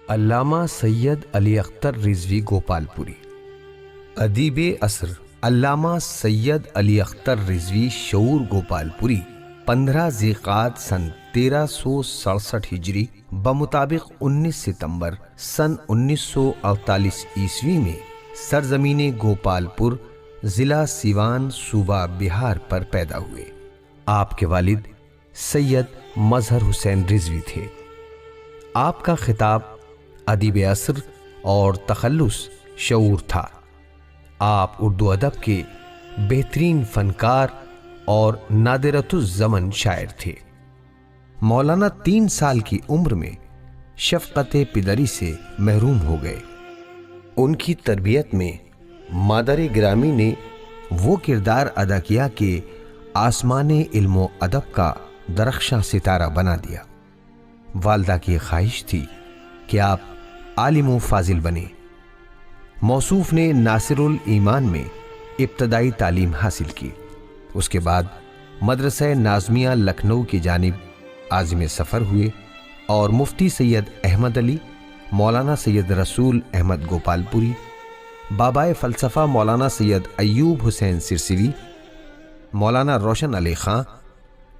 علامہ سید علی اختر رضوی گوپالپوری۔ ادیب عصر علامہ سید علی اختر رضوی شعور گوپالپوری 15 ذیقعد سن 1367 ہجری بمطابق 19 ستمبر سن 1948 عیسوی میں سرزمین گوپالپور ضلع سیوان صوبہ بہار پر پیدا ہوئے۔ آپ کے والد سید مظہر حسین رضوی تھے۔ آپ کا خطاب ادیب عصر اور تخلص شعور تھا۔ آپ اردو ادب کے بہترین فنکار اور نادرۃ الزمن شاعر تھے۔ مولانا 3 سال کی عمر میں شفقت پدری سے محروم ہو گئے۔ ان کی تربیت میں مادر گرامی نے وہ کردار ادا کیا کہ آسمان علم و ادب کا درخشاں ستارہ بنا دیا۔ والدہ کی خواہش تھی کہ آپ عالم و فاضل بنے۔ موصوف نے ناصر الایمان میں ابتدائی تعلیم حاصل کی۔ اس کے بعد مدرسہ ناظمیہ لکھنؤ کی جانب عازم سفر ہوئے اور مفتی سید احمد علی، مولانا سید رسول احمد گوپالپوری، بابائے فلسفہ مولانا سید ایوب حسین سرسوی، مولانا روشن علی خاں،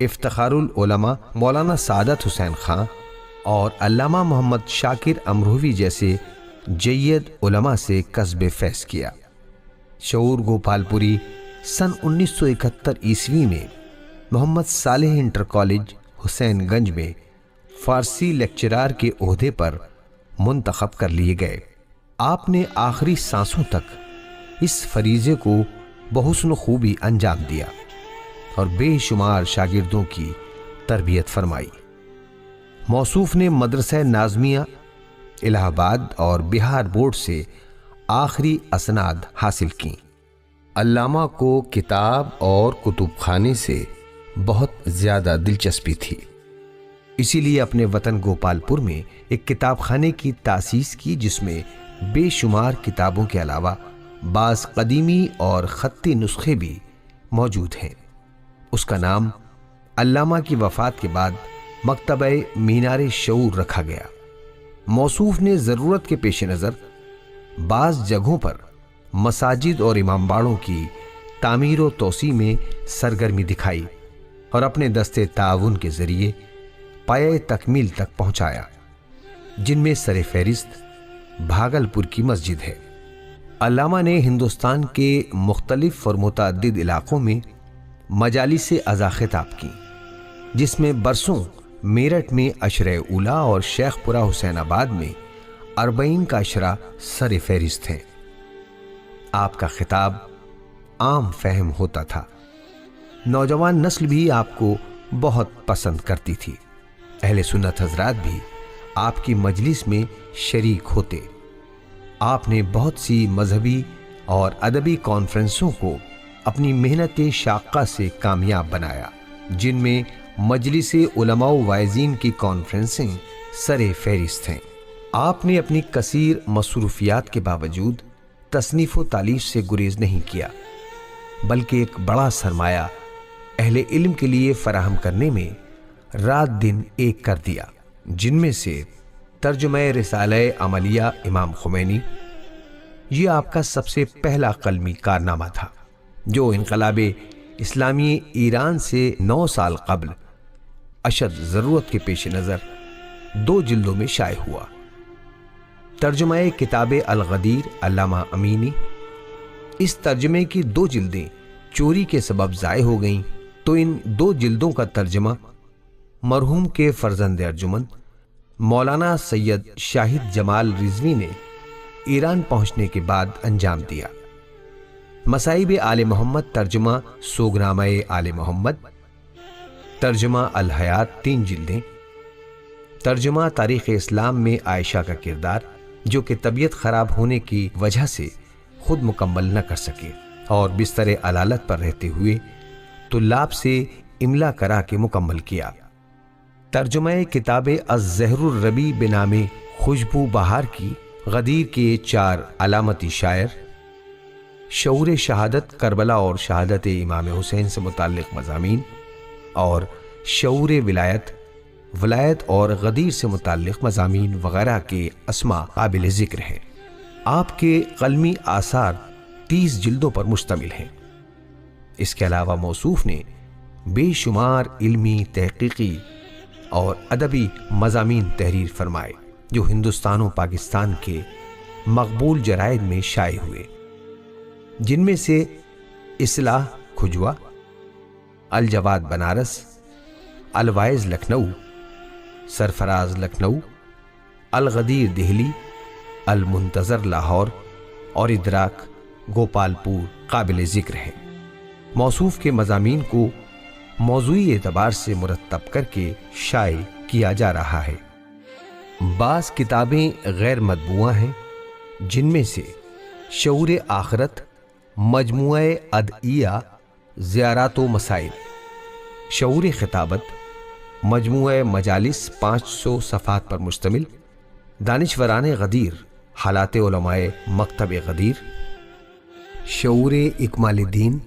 افتخار العلماء مولانا سعادت حسین خاں اور علامہ محمد شاکر امروہوی جیسے جید علماء سے کسب فیض کیا۔ شعور گوپالپوری سن 1971 عیسوی میں محمد صالح انٹر کالج حسین گنج میں فارسی لیکچرار کے عہدے پر منتخب کر لیے گئے۔ آپ نے آخری سانسوں تک اس فریضے کو بحسن خوبی انجام دیا اور بے شمار شاگردوں کی تربیت فرمائی۔ موصوف نے مدرسہ ناظمیہ الہ آباد اور بہار بورڈ سے آخری اسناد حاصل کیں۔ علامہ کو کتاب اور کتب خانے سے بہت زیادہ دلچسپی تھی، اسی لیے اپنے وطن گوپالپور میں ایک کتاب خانے کی تاسیس کی جس میں بے شمار کتابوں کے علاوہ بعض قدیمی اور خطی نسخے بھی موجود ہیں۔ اس کا نام علامہ کی وفات کے بعد مکتبہ مینار شعور رکھا گیا۔ موصوف نے ضرورت کے پیش نظر بعض جگہوں پر مساجد اور امام باڑوں کی تعمیر و توسیع میں سرگرمی دکھائی اور اپنے دستے تعاون کے ذریعے پایۂ تکمیل تک پہنچایا، جن میں سر فہرست بھاگلپور کی مسجد ہے۔ علامہ نے ہندوستان کے مختلف اور متعدد علاقوں میں مجالس ازا خطاب کی، جس میں برسوں میرٹھ میں عشرہ اولیٰ اور شیخ پورہ حسین آباد میں 40 کا عشرہ سر فہرست ہیں۔ آپ کا خطاب عام فہم ہوتا تھا۔ نوجوان نسل بھی آپ کو بہت پسند کرتی تھی۔ اہل سنت حضرات بھی آپ کی مجلس میں شریک ہوتے۔ آپ نے بہت سی مذہبی اور ادبی کانفرنسوں کو اپنی محنت شاقہ سے کامیاب بنایا، جن میں مجلس علماء و واعظین کی کانفرنسیں سر فہرست ہیں۔ آپ نے اپنی کثیر مصروفیات کے باوجود تصنیف و تالیف سے گریز نہیں کیا، بلکہ ایک بڑا سرمایہ اہل علم کے لیے فراہم کرنے میں رات دن ایک کر دیا، جن میں سے ترجمہ رسالہ عملیہ امام خمینی یہ آپ کا سب سے پہلا قلمی کارنامہ تھا، جو انقلاب اسلامی ایران سے 9 سال قبل اشد ضرورت کے پیش نظر 2 جلدوں میں شائع ہوا۔ ترجمہ کتاب الغدیر علامہ امینی، اس ترجمے کی 2 جلدیں چوری کے سبب ضائع ہو گئیں، تو ان 2 جلدوں کا ترجمہ مرحوم کے فرزند ارجمند مولانا سید شاہد جمال رضوی نے ایران پہنچنے کے بعد انجام دیا۔ مصائب آل محمد ترجمہ سوگنامہ آل محمد، ترجمہ الحیات 3 جلدیں، ترجمہ تاریخ اسلام میں عائشہ کا کردار، جو کہ طبیعت خراب ہونے کی وجہ سے خود مکمل نہ کر سکے اور بستر علالت پر رہتے ہوئے طلاب سے املا کرا کے مکمل کیا۔ ترجمہ کتاب الزہر الربیع بنام خوشبو بہار کی، غدیر کے 4 علامتی شاعر، شعور شہادت کربلا اور شہادت امام حسین سے متعلق مضامین، اور شعور ولایت ولایت اور غدیر سے متعلق مضامین وغیرہ کے اسماء قابل ذکر ہیں۔ آپ کے قلمی آثار 30 جلدوں پر مشتمل ہیں۔ اس کے علاوہ موصوف نے بے شمار علمی، تحقیقی اور ادبی مضامین تحریر فرمائے جو ہندوستان و پاکستان کے مقبول جرائد میں شائع ہوئے، جن میں سے اصلاح کھجوا، الجواد بنارس، الوائز لکھنؤ، سرفراز لکھنؤ، الغدیر دہلی، المنتظر لاہور اور ادراک گوپال پور قابل ذکر ہیں۔ موصوف کے مضامین کو موضوعی اعتبار سے مرتب کر کے شائع کیا جا رہا ہے۔ بعض کتابیں غیر مطبوعہ ہیں، جن میں سے شعور آخرت، مجموعہ ادعیہ، زیارات و مسائل، شعور خطابت، مجموعہ مجالس 500 صفحات پر مشتمل، دانشوران غدیر، حالات علماء مکتب غدیر، شعور اکمال دین،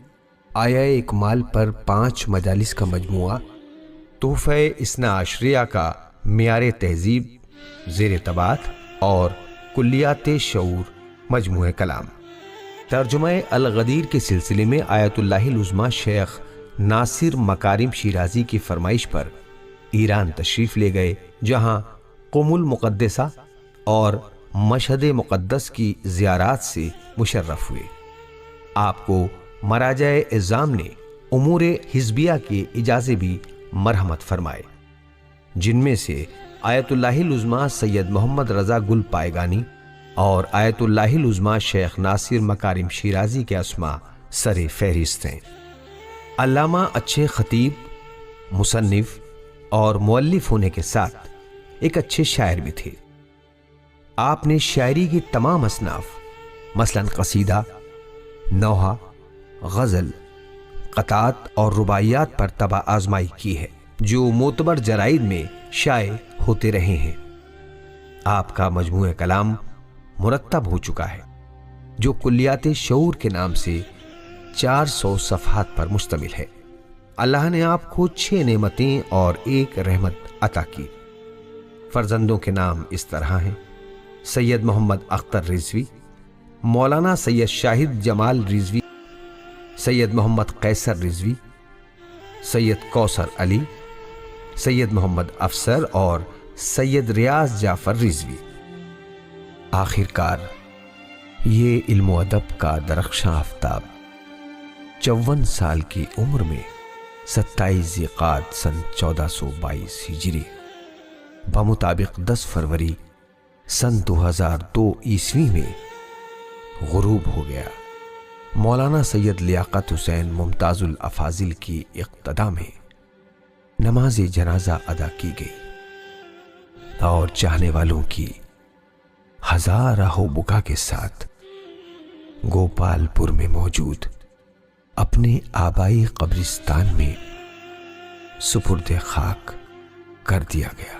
آیا اکمال پر 5 مجالس کا مجموعہ، تحفہ اثنا عشریہ کا معیار تہذیب زیر طباعت اور کلیات شعور مجموعہ کلام۔ ترجمہ الغدیر کے سلسلے میں آیت اللہ العظمیٰ شیخ ناصر مکارم شیرازی کی فرمائش پر ایران تشریف لے گئے، جہاں قم المقدسہ اور مشہد مقدس کی زیارات سے مشرف ہوئے۔ آپ کو مراجع اعظام نے امور حزبیہ کے اجازے بھی مرحمت فرمائے، جن میں سے آیت اللہ العظمیٰ سید محمد رضا گل پائیگانی اور آیت اللہ العظمیٰ شیخ ناصر مکارم شیرازی کے اسماء سر فہرست ہیں۔ علامہ اچھے خطیب، مصنف اور مؤلف ہونے کے ساتھ ایک اچھے شاعر بھی تھے۔ آپ نے شاعری کی تمام اصناف مثلاً قصیدہ، نوحہ، غزل، قطعات اور رباعیات پر طبع آزمائی کی ہے، جو معتبر جرائد میں شائع ہوتے رہے ہیں۔ آپ کا مجموعہ کلام مرتب ہو چکا ہے، جو کلیات شعور کے نام سے 400 صفحات پر مشتمل ہے۔ اللہ نے آپ کو 6 نعمتیں اور 1 رحمت عطا کی۔ فرزندوں کے نام اس طرح ہیں: سید محمد اختر رضوی، مولانا سید شاہد جمال رضوی، سید محمد قیصر رضوی، سید کوثر علی، سید محمد افسر اور سید ریاض جعفر رضوی۔ آخر کار یہ علم و ادب کا درخشاں آفتاب 54 سال کی عمر میں 27 ذیقعد سن 1422 ہجری بمطابق 10 فروری سن 2002 عیسوی میں غروب ہو گیا۔ مولانا سید لیاقت حسین ممتاز الافاضل کی اقتداء میں نماز جنازہ ادا کی گئی اور چاہنے والوں کی ہزارہ ہو بکا کے ساتھ گوپال پور میں موجود اپنے آبائی قبرستان میں سپرد خاک کر دیا گیا۔